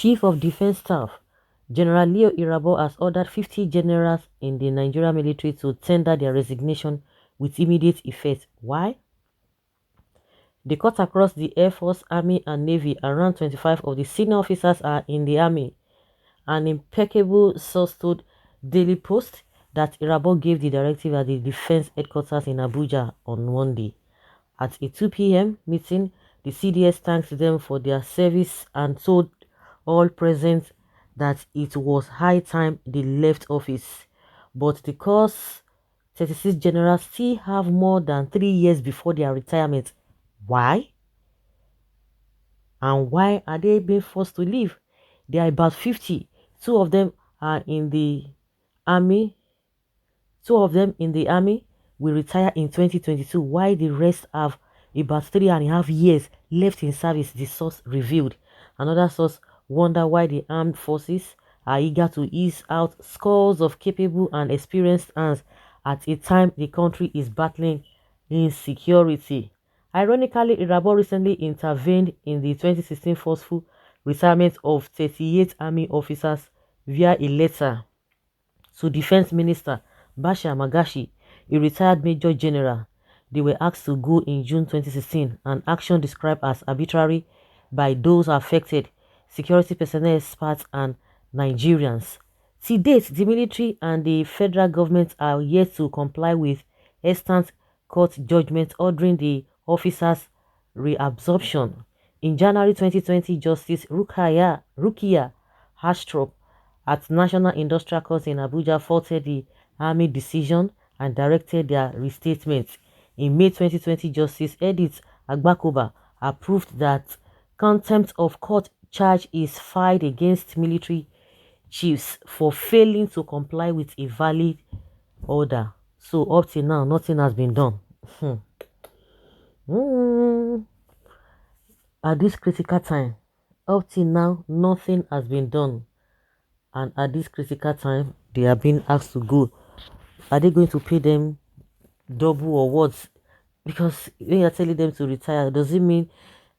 Chief of Defense Staff General Leo Irabo has ordered 50 generals in the Nigerian military to tender their resignation with immediate effect. Why? The cut across the Air Force, Army, and Navy. Around 25 of the senior officers are in the Army. An impeccable source told Daily Post that Irabo gave the directive at the defense headquarters in Abuja on Monday. At a 2 p.m. meeting, the CDS thanked them for their service and told all present that it was high time they left office. But the course 36 generals still have more than 3 years before their retirement. Why? And why are they being forced to leave? They are about 50. Two of them are in the army. Two of them in the army will retire in 2022, while the rest have about 3.5 years left in service, the source revealed. Another source wonder why the armed forces are eager to ease out scores of capable and experienced hands at a time the country is battling insecurity. Ironically, Irabo recently intervened in the 2016 forceful retirement of 38 army officers via a letter to Defense Minister Basha Magashi, a retired Major General. They were asked to go in June 2016, an action described as arbitrary by those affected, security personnel experts and Nigerians. To date, the military and the federal government are yet to comply with extant court judgment ordering the officers' reabsorption. In January 2020, Justice Rukia Hastrop at National Industrial Court in Abuja faulted the Army decision and directed their restatement. In May 2020, Justice Edith Agbakoba approved that contempt of court charge is filed against military chiefs for failing to comply with a valid order. So up till now, nothing has been done. At this critical time, up till now, nothing has been done. And at this critical time, they are being asked to go. Are they going to pay them double or what? Because when you're telling them to retire, does it mean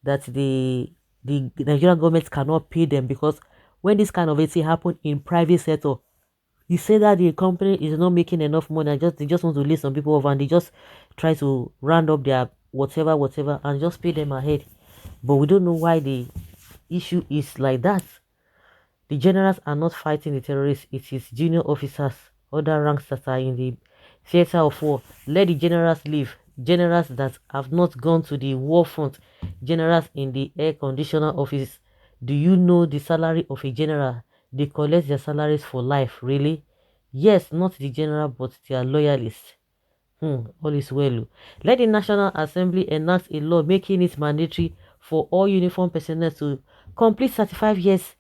that the Nigerian government cannot pay them? Because when this kind of a thing happen in private sector, you say that the company is not making enough money and they just want to lay some people off and they just try to round up their whatever and just pay them ahead. But we don't know why the issue is like that. The generals are not fighting the terrorists, it is junior officers, other ranks that are in the theater of war. Let the generals leave. Generals that have not gone to the war front, generals in the air conditioner office. Do you know the salary of a general? They collect their salaries for life, really? Yes, not the general, but their loyalists. All is well. Let the National Assembly enact a law making it mandatory for all uniform personnel to complete 35 years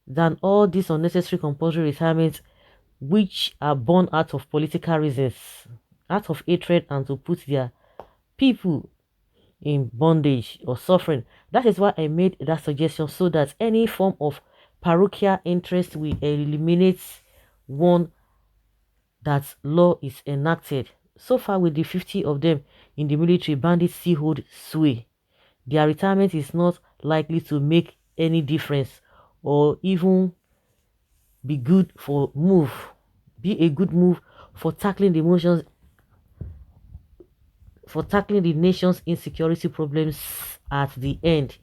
than all these unnecessary compulsory retirements which are born out of political reasons, out of hatred, and to put their people in bondage or suffering. That is why I made that suggestion, so that any form of parochial interest will eliminate one that law is enacted. So far, with the 50 of them in the military, bandits still hold sway. Their retirement is not likely to make any difference or even be good for move, be a good move for tackling the emotions, for tackling the nation's insecurity problems at the end.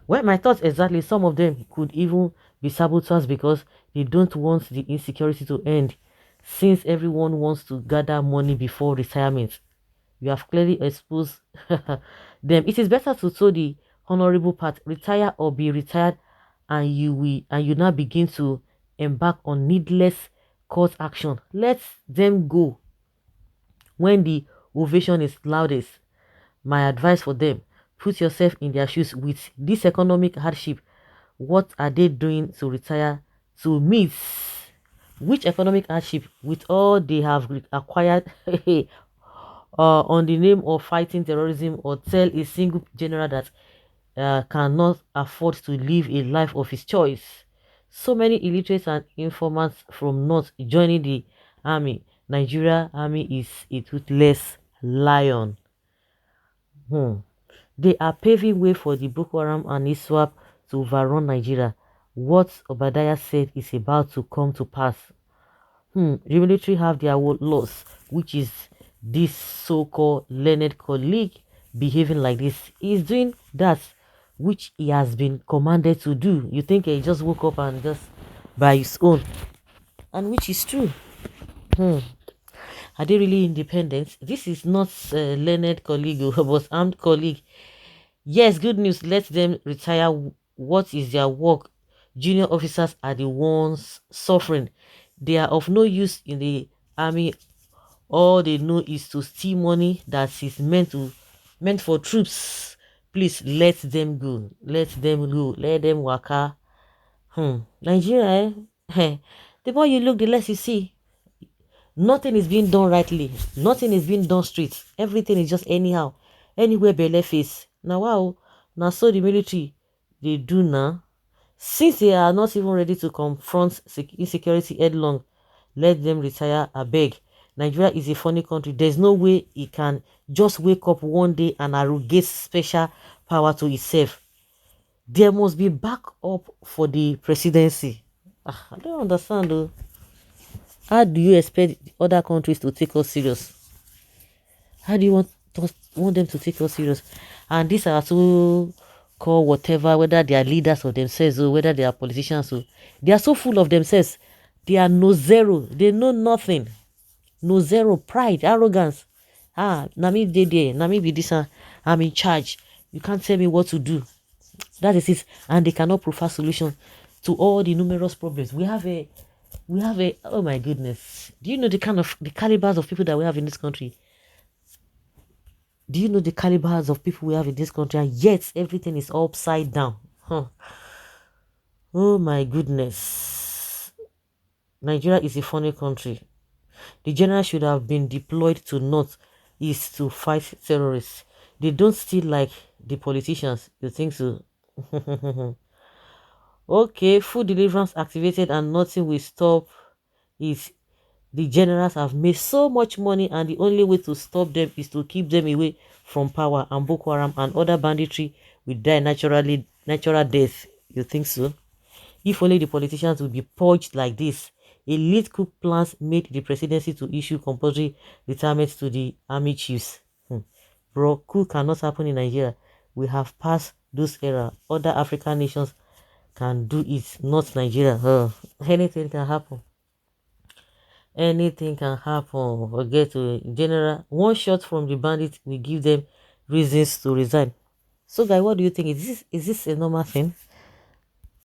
Well, my thoughts exactly, some of them could even be saboteurs because they don't want the insecurity to end, since everyone wants to gather money before retirement. You have clearly exposed them. It is better to toe the honorable path, retire or be retired, and you now begin to embark on needless court action. Let them go when the ovation is loudest. My advice for them: put yourself in their shoes. With this economic hardship, what are they doing to retire to meet? Which economic hardship with all they have acquired on the name of fighting terrorism, or tell a single general that cannot afford to live a life of his choice? So many illiterates and informants from North joining the army. Nigeria army is a toothless lion. They are paving way for the Boko Haram and ISWAP to overrun Nigeria. what Obadiah said is about to come to pass. The military have their laws, which is this so-called learned colleague behaving like this. He's doing that which he has been commanded to do. You think he just woke up and just by his own, and which is true. Are they really independent? This is not a learned colleague, but armed colleague. Yes, good news. Let them retire. What is their work? Junior officers are the ones suffering. They are of no use in the army. All they know is to steal money that is meant for troops. Please let them go. Let them go. Let them waka. Nigeria, the more you look, the less you see. Nothing is being done rightly. Nothing is being done straight. Everything is just anyhow. Anywhere belle face. Now wow. Now so the military they do now. Since they are not even ready to confront insecurity headlong, let them retire, I beg. Nigeria is a funny country. There's no way it can just wake up one day and arrogate special power to itself. There must be backup for the presidency. I don't understand though. How do you expect other countries to take us serious? How do you want them to take us serious? And these are so called whatever, whether they are leaders of themselves or whether they are politicians, so they are so full of themselves. They are no zero. They know nothing. No zero. Pride, arrogance. Nami dey there. Nami be this. I'm in charge. You can't tell me what to do. That is it. And they cannot provide solution to all the numerous problems. We have a oh my goodness. Do you know the calibers of people that we have in this country? Do you know the calibers of people we have in this country? And yet everything is upside down. Oh my goodness. Nigeria is a funny country. The general should have been deployed to North East to fight terrorists. They don't steal like the politicians. You think so? Okay, food deliverance activated and nothing will stop it. The generals have made so much money and the only way to stop them is to keep them away from power, and Boko Haram and other banditry will die natural death. You think so? If only the politicians will be purged like this. Elite coup plans made the presidency to issue compulsory retirement to the army chiefs. Bro, coup cannot happen in Nigeria. We have passed those era. Other African nations can do it, not Nigeria. Anything can happen. Anything can happen. Forget to general. One shot from the bandits will give them reasons to resign. So guys, what do you think? Is this a normal thing?